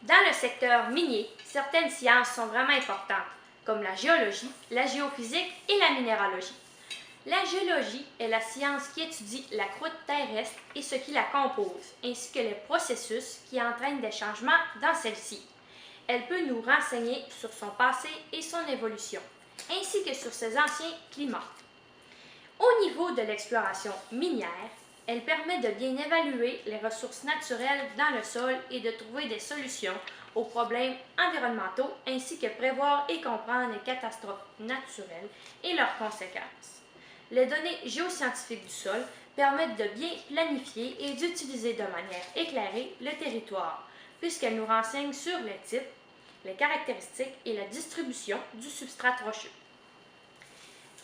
Dans le secteur minier, certaines sciences sont vraiment importantes, comme la géologie, la géophysique et la minéralogie. La géologie est la science qui étudie la croûte terrestre et ce qui la compose, ainsi que les processus qui entraînent des changements dans celle-ci. Elle peut nous renseigner sur son passé et son évolution, ainsi que sur ses anciens climats. Au niveau de l'exploration minière, elle permet de bien évaluer les ressources naturelles dans le sol et de trouver des solutions aux problèmes environnementaux, ainsi que prévoir et comprendre les catastrophes naturelles et leurs conséquences. Les données géoscientifiques du sol permettent de bien planifier et d'utiliser de manière éclairée le territoire, puisqu'elles nous renseignent sur les types, les caractéristiques et la distribution du substrat rocheux.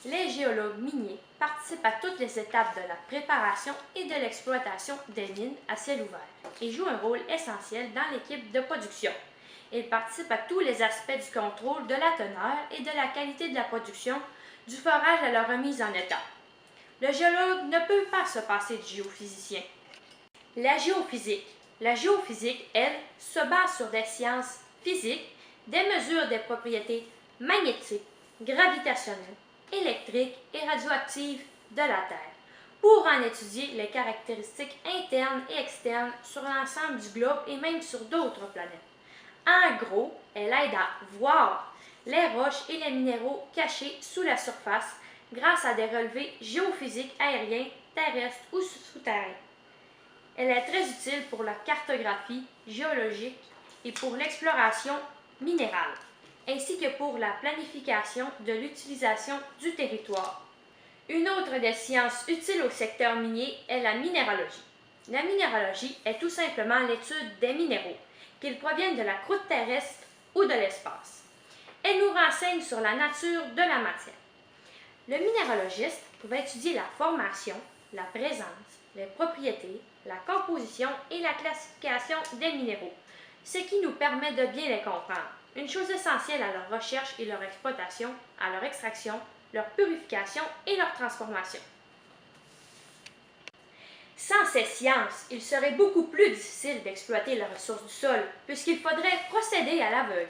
Les géologues miniers participent à toutes les étapes de la préparation et de l'exploitation des mines à ciel ouvert et jouent un rôle essentiel dans l'équipe de production. Ils participent à tous les aspects du contrôle de la teneur et de la qualité de la production, du forage à la remise en état. Le géologue ne peut pas se passer du géophysicien. La géophysique. La géophysique, elle, se base sur des sciences physiques, des mesures des propriétés magnétiques, gravitationnelles, électriques et radioactives de la Terre, pour en étudier les caractéristiques internes et externes sur l'ensemble du globe et même sur d'autres planètes. En gros, elle aide à voir les roches et les minéraux cachés sous la surface grâce à des relevés géophysiques aériens, terrestres ou souterrains. Elle est très utile pour la cartographie géologique et pour l'exploration minérale, ainsi que pour la planification de l'utilisation du territoire. Une autre des sciences utiles au secteur minier est la minéralogie. La minéralogie est tout simplement l'étude des minéraux, qu'ils proviennent de la croûte terrestre ou de l'espace. Elle nous renseigne sur la nature de la matière. Le minéralogiste va étudier la formation, la présence, les propriétés, la composition et la classification des minéraux, ce qui nous permet de bien les comprendre. Une chose essentielle à leur recherche et leur exploitation, à leur extraction, leur purification et leur transformation. Sans ces sciences, il serait beaucoup plus difficile d'exploiter les ressources du sol, puisqu'il faudrait procéder à l'aveugle.